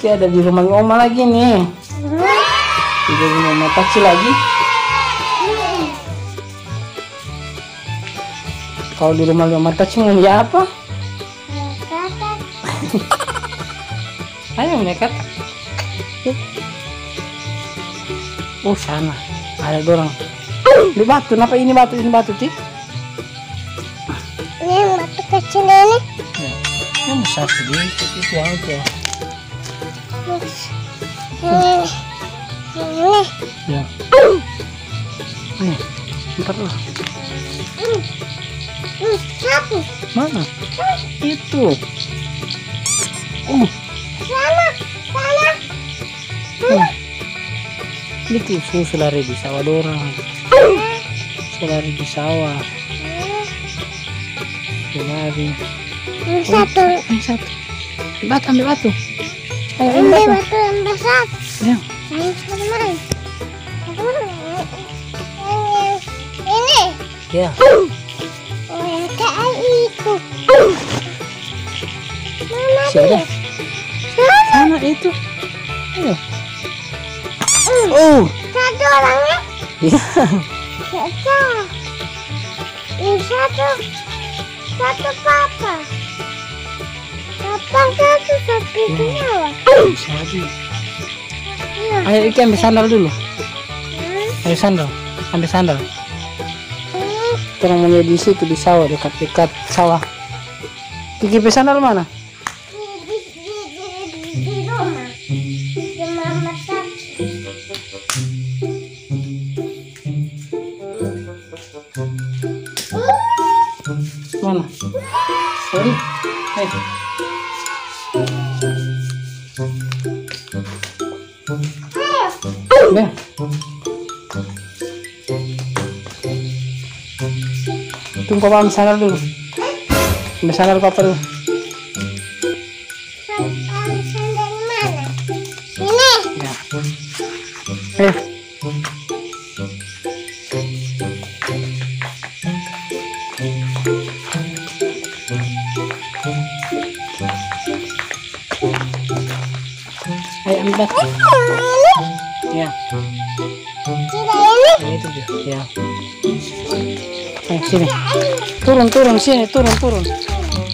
Tachi ada di rumah Oma lagi nih. Di rumah Tachi lagi. Kalau di rumah Oma Tachi mau ya apa? Ayo nekat. Oh sana ada dorong. Di batu, kenapa ini batu Ti? Ini batu kecil ini. Ya, ini besar sedikit itu aja. Ini. Ya. Ayo, bentar dulu. Satu. Mana? Itu. Sana. Itu susu lari di sawah dorang. Lari di sawah. Lari. Satu. Satu. Ambil batu. Ayo, Ambil batu yang besar. Ya. Ini. Ya. Oh, yang kayak itu. Mana Sudah. Sana itu. Ayo. Oh. Satu orangnya. Iya. Satu. Ini satu. Satu papa. Papa satu nyawa. Sabi. Ayo Iki ambil sandal dulu. Ayo sandal. Ambil sandal. Orang mau di situ di sawah dekat sawah. Kiki sandal mana? Di rumah. Di mama Tachi. Mana? Sorry. Ya. Tunggu papa ambil sandal dulu. Ambil sandal papa dulu. Sandal mana? Ini. Ya. Ayo. Ayo ambil batu. Ini. Ya. Tidak ini. Nah, itu dia. Ya. Ayo sini. Turun sini, turun.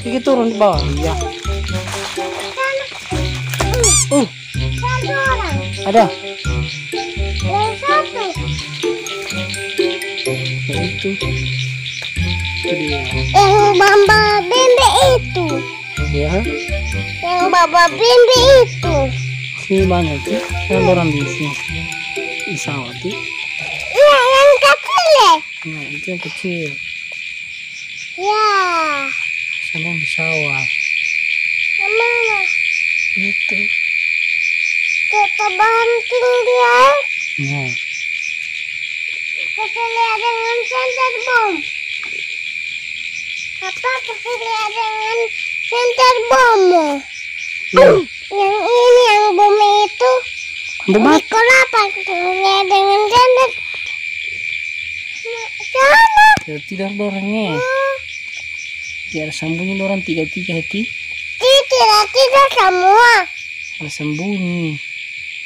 Kiki turun di bawah. Ya. Satu orang. Ada. Yang satu. Ya, itu. Itu dia. Yang baba bembe itu. Ya. Yang baba bembe itu. Sini banyak sih. Yang orang di sini. Di sawah tuh. Iya, yang kecil ya. Nah, itu yang kecil. Ya. Sana di sawah. Mana? Itu. Kita banting dia. Nah. Kasih lihat dengan senter bom. Apa kasih lihat dengan senter bom? Yang ini yang bom itu. Debat. Kenapa lihat dengan senter? Sana. Ya, tidak dorangnya. Biar sembunyi orang 3 hati. Tidak semua. Ada sembunyi.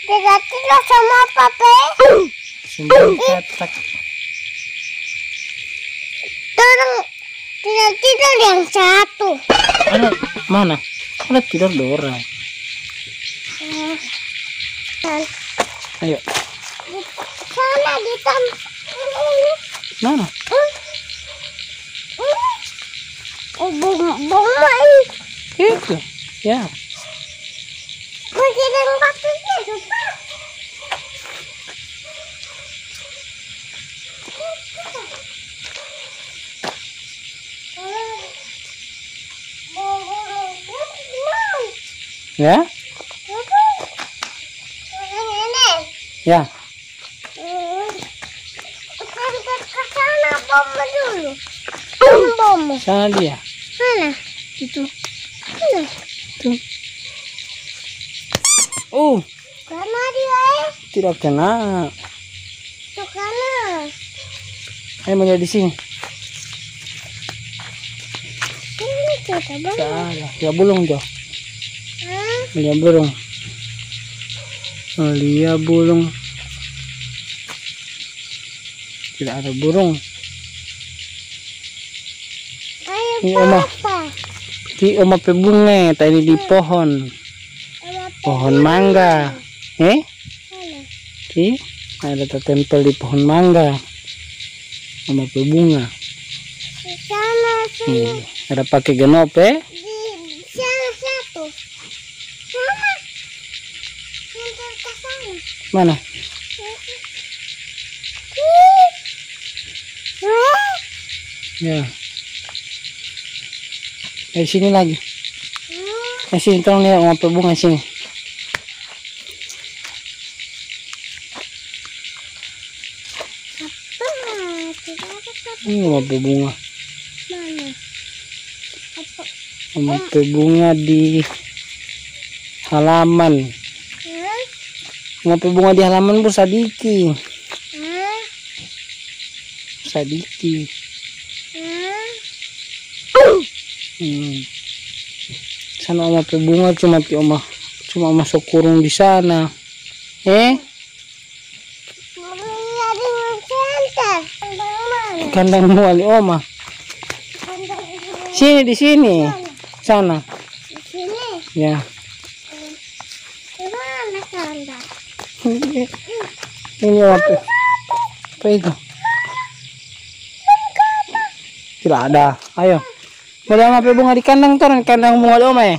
Tidak semua Pape. Sembunyi katak. Dorong tidak yang satu. Ada mana? Ada tidak dorang. Ayo. Sana di ini. Mana? Bom ini. Itu. Ya. Masih ada batunya tuh, Pak. Ya? Ya. Ke sana bom dulu. Bom. Sana dia. Mana? Itu. Mana? Tuh. Oh, Karena dia tidak kena. tuh karena. Ayo mau di sini. Ini kita bom. Salah. Ya belum Jo. Hah? Ya belum. Lia burung. Tidak ada burung. Ayo Ini Oma. Papa. Di Oma pe bunga tadi di pohon. Pohon mangga. Mana? Di ada tertempel di pohon mangga. Oma pe bunga. Di sana, sana. Ada pakai genope. Di sana satu. Sana. Pintar ke sana. Mana? Ya. Sini lagi. Sini tolong lihat Oma pe bunga sini. Ini Oma pe bunga. Mana? Apa? Oma pe bunga di halaman. Oma pe bunga di halaman Bu Sadiki. Sadiki. Sana Oma pe bunga cuma masuk kurung di sana. Kandang muali Oma. Sini di sini. Sana. Di sini. Ya. Di mana kandang? Ini apa itu? Tidak ada. Ayo. Boleh Oma pe bunga di kandang turun kandang bunga Oma ya?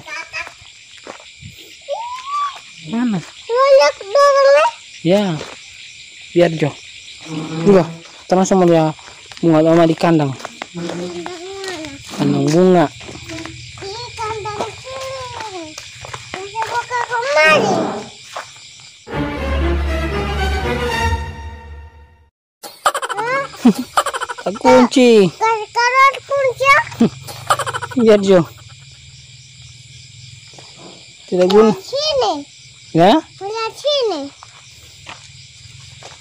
Mana? Banyak dorongnya. Ya. Biar Jo. Juga. Terus sama dia bunga Oma di kandang. Kandang mana? Kandang bunga. Ini kandang sini. Bisa buka kemari. Tak kunci. Sekarang kunci. Biar Jo. Tidak guna. Sini. Ya? Lihat sini.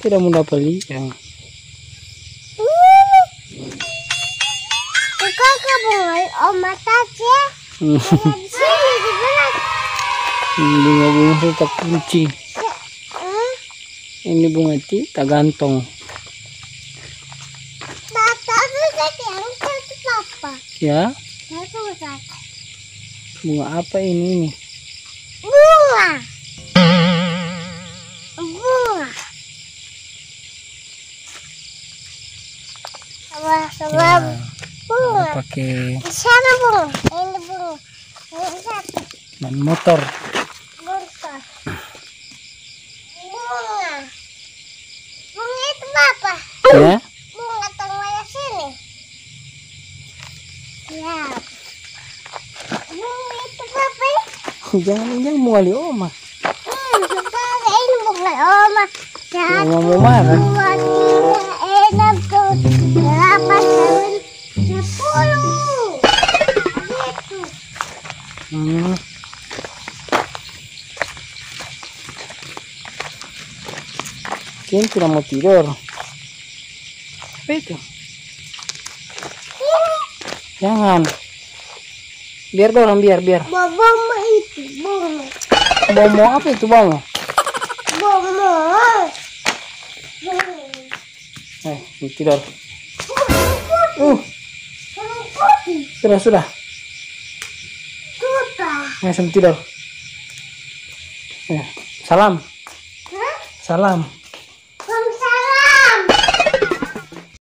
Tidak mudah beli. Ya. Kakak bunga Oma tadi. Lihat sini juga. Bunga-bunga itu tak kunci. Ini bunga itu tak gantung. Papa bisa yang satu papa. Ya? Satu satu. Bunga apa ini? Bunga. Bunga. Sebab bunga. Pakai Di sana bunga. Ini bunga. Ini satu. ban motor. Bunga. Bunga. Bunga itu apa? Ya? Bunga tengah sini. Ya. Bunga itu apa? Jangan bunga di Oma. Sekarang ini bunga Oma. Oma mau marah. 2, 3, 6, 7, 8, 9, 10. Gitu. Kim tidak mau tidur. Apa itu? Jangan. Biar dorong, biar. Bomo itu, bomo. Bomo apa itu bomo? Bomo. Tidur. Putih. Sudah. Sudah. Langsung tidur. Salam. Hah? Salam.